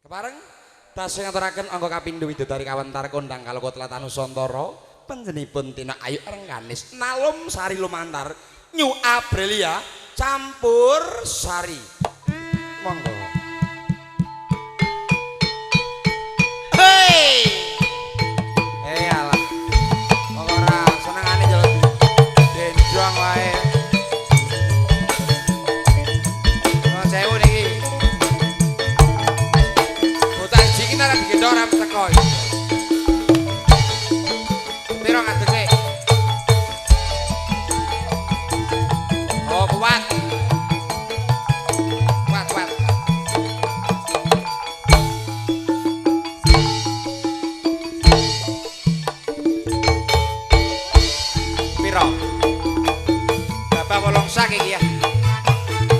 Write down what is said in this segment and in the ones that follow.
Kepareng tasih ngaturaken angka kapindho widodari kawentar kondang kalaga tlatah Nusantara panjenenganipun Tina Ayu Rengganis nalum sari lumantar New Aprilia campur sari. Monggo. Hei. Alah. Kok ora senengane jelo denjong wae. Sewu niki. Bocah iki nek digendong ora teko. Piro ngadeg sik? Oh, kuat. Kuat. Piro? Bapak wolong sak iki ya.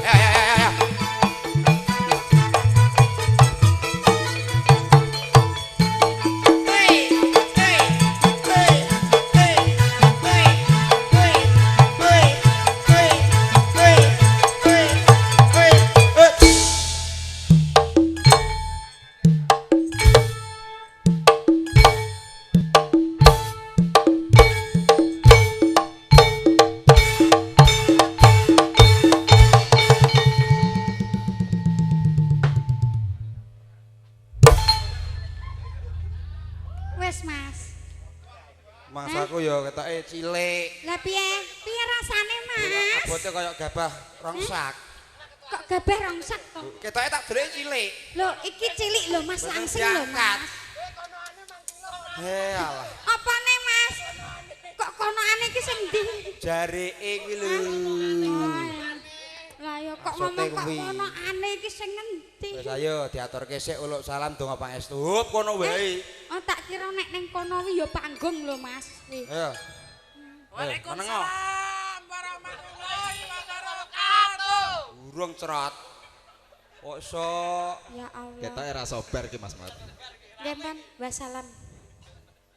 Ya. Wes Mas. Mas aku ya ketoke cilik. Lah piye? Piye rasane Mas? Abote kaya gabah rongsak. Kok gabah rongsak to? Ketoke tak delok cilik. Lho, iki cilik lho Mas, Boten langsung lho diangkat. Mas. Alah. Apane Mas? Kok konoane iki sing ndi? Jareke iki lho. Lah ya kok Maksudnya ngomong kok kuwi. konoane iki sing ngendi? Wis ayo diaturke sik uluk salam donga pangestu. Hup kono wae. Oh tak kira nek ning kono wi ya panggung lho Mas. Wi. Ayo. Waalaikumsalam warahmatullahi wabarakatuh. Urung cerot. Kok iso Ya Allah. Ketoke ra sobar ki Mas Mat. Nggih Pan, wassalam.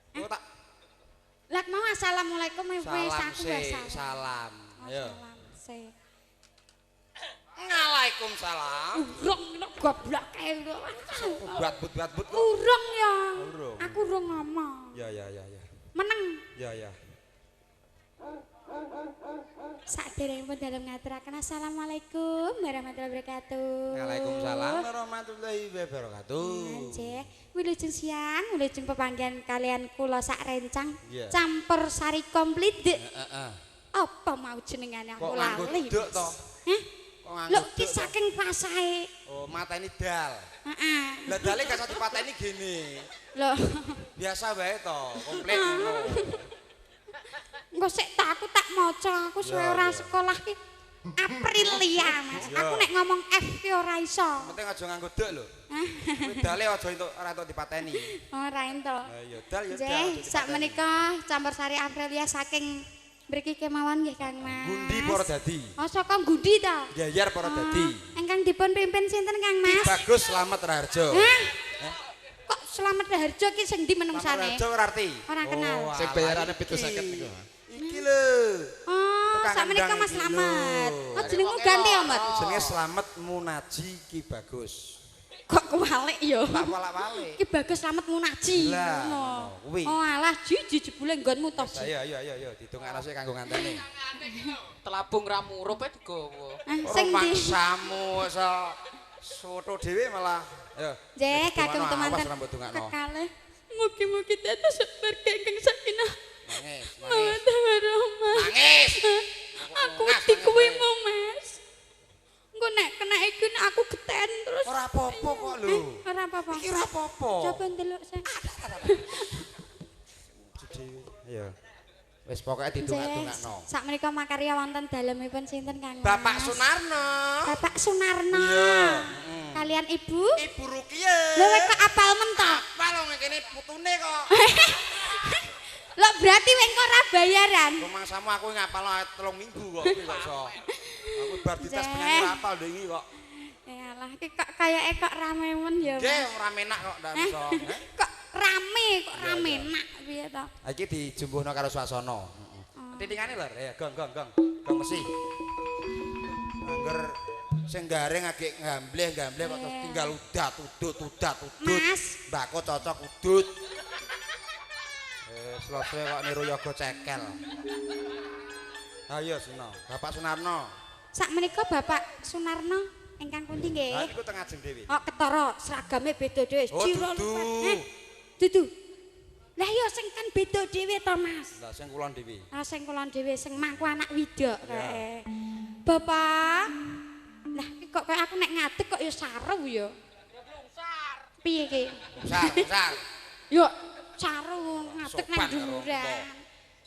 kok tak Lah mau assalamualaikum wis salam aku sik, wassalam. salam. Ayo. Salam sik. Waalaikumsalam. Urung nek goblok kae lho. But. Urung ya. Urung. Aku urung ngomong. Ya. Meneng. Ya. Saderengipun dalem ngaturaken assalamualaikum warahmatullahi wabarakatuh. Waalaikumsalam warahmatullahi wabarakatuh. Nggih, wilujeng siang, wilujeng pepanggihan kalian kula sak rencang Iya. campur sari komplit. Dek. Heeh. Apa mau jenengane aku Kok nganggo lali? duk to? Hah? Kok nganggo Lho, duk ki to? saking pasae. Oh, mateni dal. Heeh. Lah dale gak usah dipateni gini. Lho, Biasa wae to, komplit ngono. engko sik tak aku tak maca, aku suwe Ya, ora ya. sekolah ki Aprilia, Mas. Ya. Aku nek ngomong F ki ora iso. Penting aja nganggo duk lho. Kuwi dale aja entuk ora entuk dipateni. Ora ento. Lah ya dal ya dal. Nggih, aja sak dipateni. menika campur sari Aprilia saking mriki kemawon nggih Kang Mas. Gundi para dadi. Oh, saka Gundi ta? Yayar para dadi. Ingkang dipun pimpin sinten Kang Mas? Bagus Slamet Raharjo. Hah? Kok Slamet Raharjo ki sing ndi menungsane? Raharjo ora arti. Ora kenal. Oh, Sing alah, bayarane iki. 750 niku. Iki lho. Oh, Tukang sak menika endang Mas iki Slamet. lho. Oh, jenengmu ganti ya, Mat? Jenenge Slamet Munaji Ki Bagus. Kok kewalik ya? Tak walak-walik. Ki bagus Slamet Munaji. Lah, Ngono. ngono kuwi. Oh, alah jiji jebule nggonmu to. Ji. Ayo didongakno sik kanggo nganteni. Telabung ra murup ae digawa. Sing Ora ndi? paksamu iso soto dhewe malah. Ayo. Jeh, Wis kakung dongakno, temanten. awas rambut dongakno. Kekalih. Mugi-mugi dados sebarke ingkang sakinah. Nangis. Mawaddah warahmah. Nangis. Aku wedi kuwi mu, Mas. Engko nek kena iki aku geten terus. Ora apa-apa kok lho. Ora apa-apa. Iki ora apa-apa. Coba ndelok sing. Ayo. Wis pokoke didongak-dongakno. Sak menika makarya wonten dalemipun sinten Kang Mas? Bapak Sunarno. Bapak Sunarno. Iya. Kalian Ibu? Ibu Rukiye. Lho kok apal mentok? Apa lo ngene putune kok. Lho berarti weng kok ora bayaran. Rumang samu aku ngapal 3 minggu kok iki kok iso. Aku bar dites Jeh. penyanyi ora apal lho iki kok. Yalah iki kok kayake kok rame men ya. Nggih, Mas. ora menak kok ndak Eh, iso. Kok rame kok Iya, rame iya. nak piye to? Iki dijumbuhno karo swasana. Titingane lho, ya gong. Gong mesi. Angger Sing garing agek ngambleh kok terus tinggal udat udut. Mas. Mbako cocok udut. Selesai kok niru yoga cekel. Ayo Sino, Bapak Sunarno. Sakmenika Bapak Sunarno ingkang pundi nggih? Ha niku teng ajeng dhewe. Oh, ketara seragame beda dhewe. Oh, dudu. Dudu. Lah iya sing kan beda dhewe to, Mas. Lah sing kulon dhewe. Ah sing kulon dhewe sing mangku anak widok kae. Bapak. Lah kok kayak aku nek ngadeg kok ya saru ya. Piye ki? Sar. Yo saru ngadeg nang Sopan karo dhuwuran.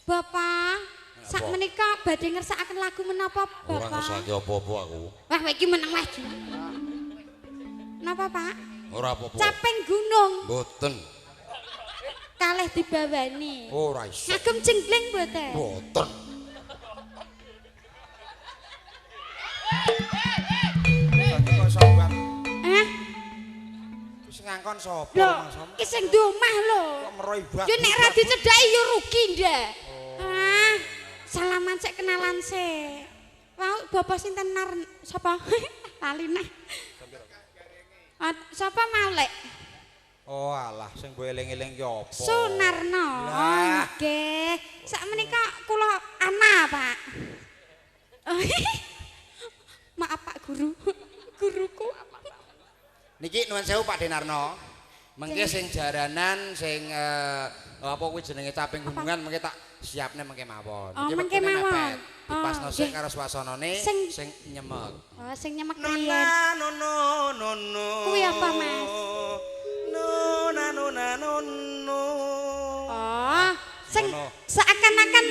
Bapak, sakmenika badhe ngersakaken lagu menapa, Bapak? Ora ngersake apa-apa aku. Wah, kowe iki meneng wae. Napa, Pak? Ora apa-apa. Caping gunung Mboten. kalih dibawani. Ora iso. Ngagem cingkling mboten? Mboten. Kok sobat. Wis ngangkon sapa, Lho, Mas? iki sing di omah lho. Kok meroi bak. Yo nek ra dicedhaki yo rugi ndak. Ah, salaman sik kenalan sik. Wau bapak sinten sapa? Lali neh. Sapa Malik? Oh alah sing mbok eling-eling ki apa? Sunarno. Oh Lah. nggih. Sakmenika kula Ana, Pak. Maaf Pak Guru. Guruku. Niki nuwun sewu Pak Denarno. Mengke sing jaranan sing apa kuwi jenenge caping gunungan mengke tak siapne mengke mawon. Oh, Iki mengke wektune mawon. mepet. Dipasno Oh, sik nggih. karo swasanane Sing- sing nyemek. Oh, sing nyemek riyen. No. Kuwi apa, Mas? No. Oh, sing Ngono. seakan-akan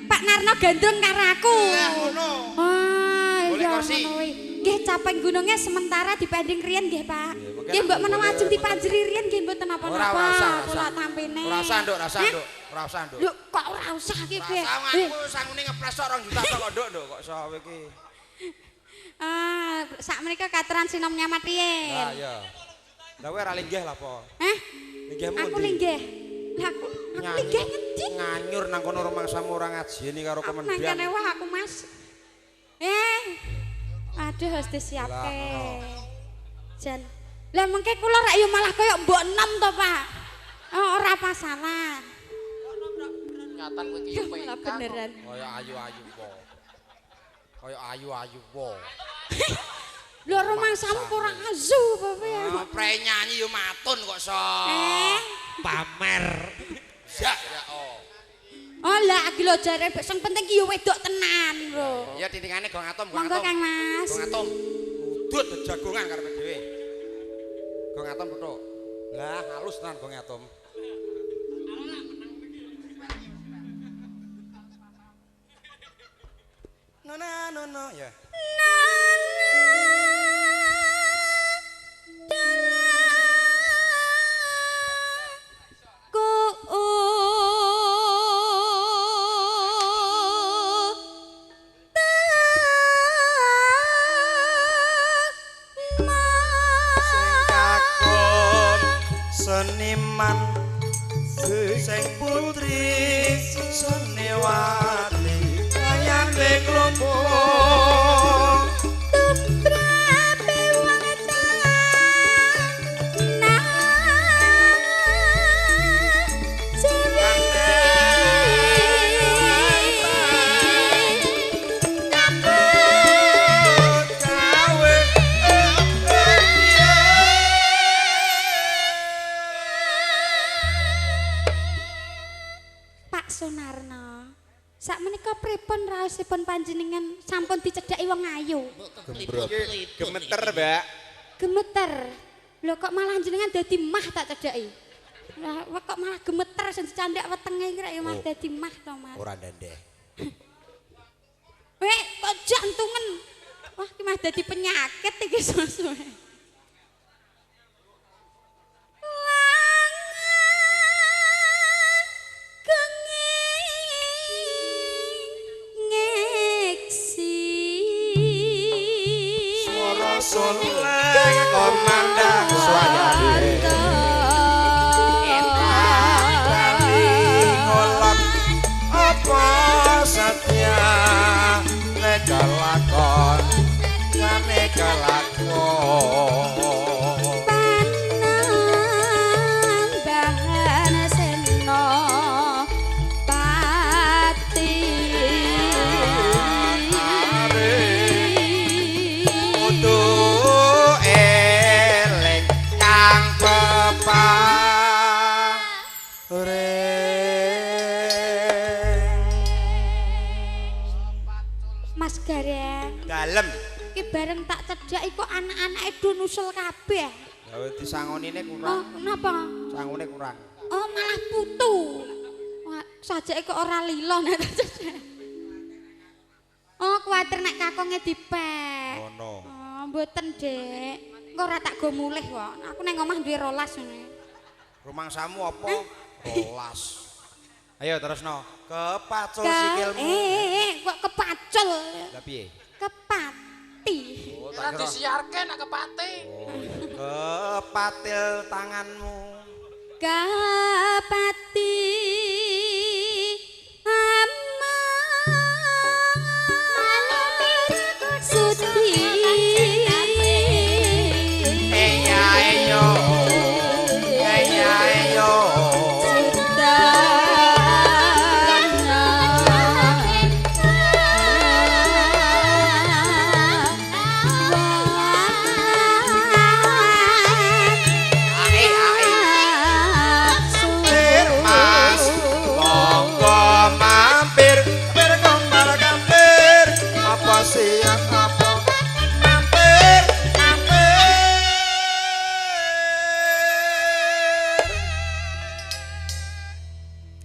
Pak Narno gandrung karo aku. Lah ngono. Oh, Boleh iya kursi? ngono kuwi. Nggih caping gunungnya sementara dipending riyen nggih, Pak. Iya, mungkin Nggih mbok aku menawa boleh- ajeng dipanjeri riyen nggih mboten Ora napa-napa. usah. Kula tampene. Ora usah, Nduk, ora usah, Heh? Nduk. Ora usah, Nduk. Lho, kok ora usah iki piye? Rasa aku sangune ngepres kok 2 juta kok, Nduk, kok iso kowe iki. Ah, sakmenika kateran sinom nyamat Lah riyen. iya. Lah kowe ora linggih lah apa? Heh? Linggihmu Aku ndi? linggih. Lah aku linggih ngendi? Nganyur nang kono rumangsamu ora ngajeni karo Aku nang kemendian. kene wae aku, Mas. Aduh harus disiapke. Lah, Jan. Lah mengke kula rek yo malah koyo mbok enom to, Pak. Oh, ora masalah. Nyatan kowe iki Yo yo malah PK. beneran. Kaya ayu-ayu po. Kaya ayu-ayu po. Lho rumangsamu kurang azu apa ya? Pre nyanyi yo matun kok iso. Pamer. Ya, oh. Oh lah iki lho jare sing penting ki yo wedok tenan lho. Ya titikane gong atom, gong Monggo atom. Kang Mas. Gong atom. Udut jagongan karepe dhewe. Gong atom petuk. Lah halus tenan gong atom. No ya. Seniman sing putri Senewati kayane klompok Pak Sunarno. Sakmenika pripun raosipun panjenengan sampun dicedhaki wong ayu? Gemeter, Mbak. Gemeter. Lho kok malah jenengan dadi mah tak cedhaki? Lah kok malah gemeter sing dicandak wetenge iki rek ya malah dadi mah to, Mas. ora ndendeh. Weh, kok jantungan. Wah, iki mah dadi penyakit iki suwe-suwe. Swara soleh komandang swayane ngolak apa satya nek lakon Mas Gareng. Dalem. Ki bareng tak cedhak iku anak-anake do nusul kabeh. Ya wis disangonine Oh, kurang. kenapa? Sangone kurang. Oh, malah putu. Wah, sajake kok ora lilo nek tak cedhak. Oh, kuwatir nek kakonge dipek. Ngono. Oh, mboten, Dek. Engko ora tak go mulih kok. Aku nang omah duwe 12 ngene. Rumangsamu apa? Rolas. Ayo terusno. Kepacul Ke- sikilmu. kok kepacul. Lah piye? Kepati. Oh, Ora tak kira. disiarke nek kepate. Oh, iya. Kepatil tanganmu. Kepati aman sudi. Eya eyo. Eya eyo. Mas, monggo mampir, mampir kembar kampir. Apa siap apa? Mampir, mampir.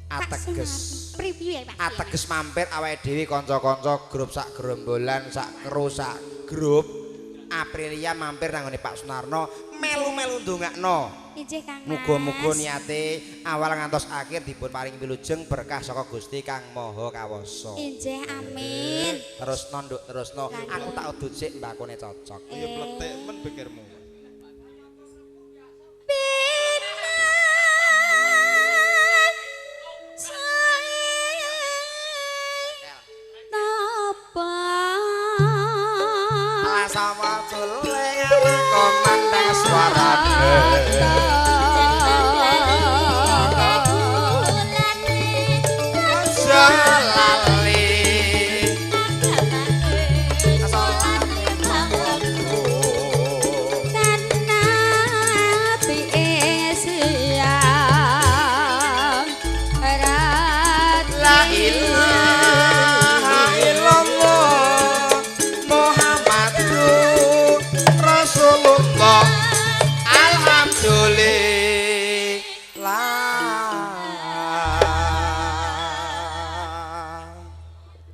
Ateges. Pripiye, Pak? Ateges mampir awake dhewe kanca-kanca grup sak gerombolan, sak kru, sak grup. Aprilia mampir nang ngene Pak Sunarno, melu-melu ndongakno. Injih, Kang. Muga-muga niate awal ngantos akhir dipun paring wilujeng berkah saka Gusti Kang Maha Kawasa. Injih, amin. Terus nduk terusno, aku tak udut sik mbakune cocok. Ya pletek men pikirmu. Sama celeng komandang suarane. Aja lali. La ilaha illallah Muhammadur Rasulullah Alhamdulillah.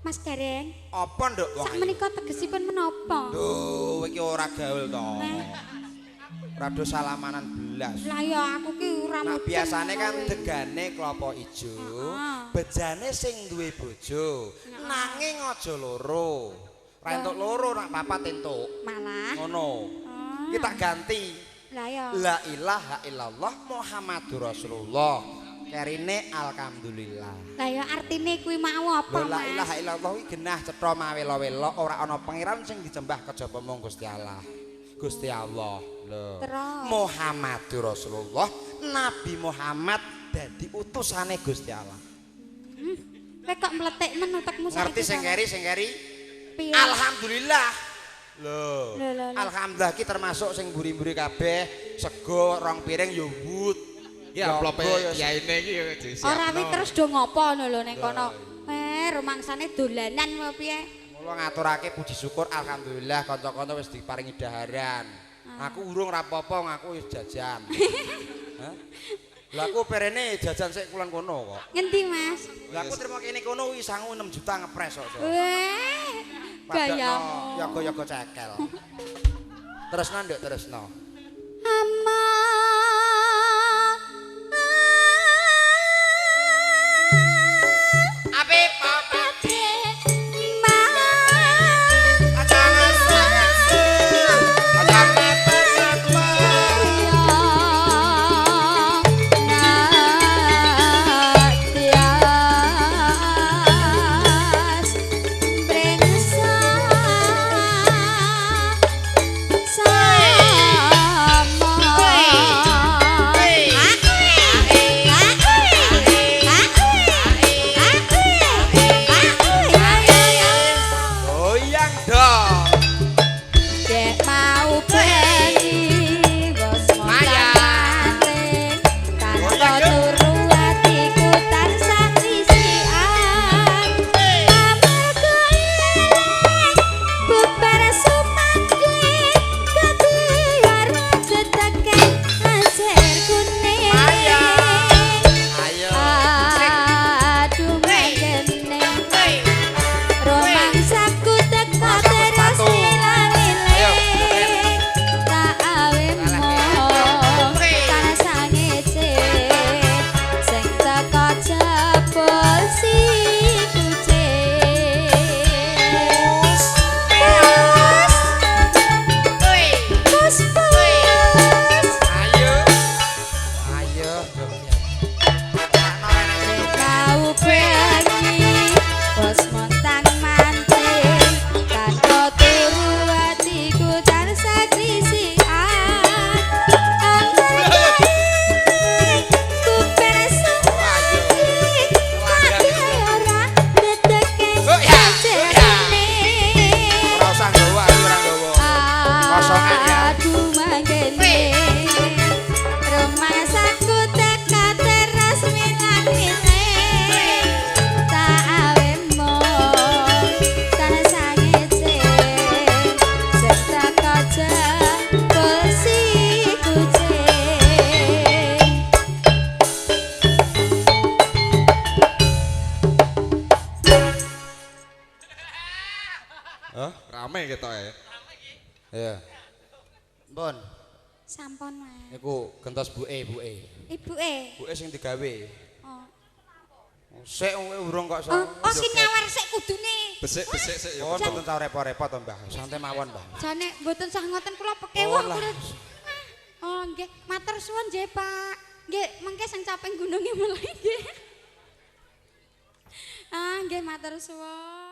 Mas Gareng, Apa nduk wong? sak menika tegesipun menapa? Duh, iki ora gaul to. Rada salamanan belas. Lah ya aku ki ora Nah, mudeng. biasane kan degane klopo ijo, bejane sing duwe bojo, nanging aja loro. Ra entuk loro, nak papat entuk. Malah. Ngono. Iki tak ganti. Lah ya. La ilaha illallah Muhammadur Rasulullah. Kerine alhamdulillah. Lah ya artine kuwi mau apa, Lho la Mas? ilaha illallah iki genah cetha mawela-wela ora ana pangeran sing disembah kejaba mung Gusti Allah. Gusti Allah. Lho. Terus? Muhammadur Rasulullah, Nabi Muhammad dadi utusane Gusti Allah. Kowe kok mletik men utekmu saiki. Ngerti sing keri? Piye? Alhamdulillah. Lho. Lho. Alhamdulillah ki termasuk sing mburi-mburi kabeh, sego rong piring yo wut. Ya amplope Yogo, yaine iki ya disiapno. Ora wi terus do ngopo ngono lho ning kono. Rumangsane dolanan apa piye? Mula ngaturake puji syukur alhamdulillah kanca-kanca wis diparingi daharan. Aku urung rapopo ngaku wis jajan. Hah? Lah aku perene jajan sik kulon kono kok. Ngendi, Mas? Lah aku terima kene kono wis sangu 6 juta ngepres kok. Weh. Gayamu. Yogo-yogo cekel. Terusno nduk terusno. Ama Apik apa? ketoke. Ya. Pun, Sampun, Mas. niku gentos buke. Ibuke. Buke sing digawe. Oh. Sik kowe urung kok Oh, ki nyawer sik kudune. Besik-besik sik ya. Oh, mboten tau repot-repot to, Mbah. Santai mawon, Mbah. Jane mboten sah ngoten kula pekewah Oh, lah. kula. Oh, nggih. Matur suwun nggih, Pak. Nggih, mengke sing caping gununge mulai nggih. Ah, nggih matur suwun.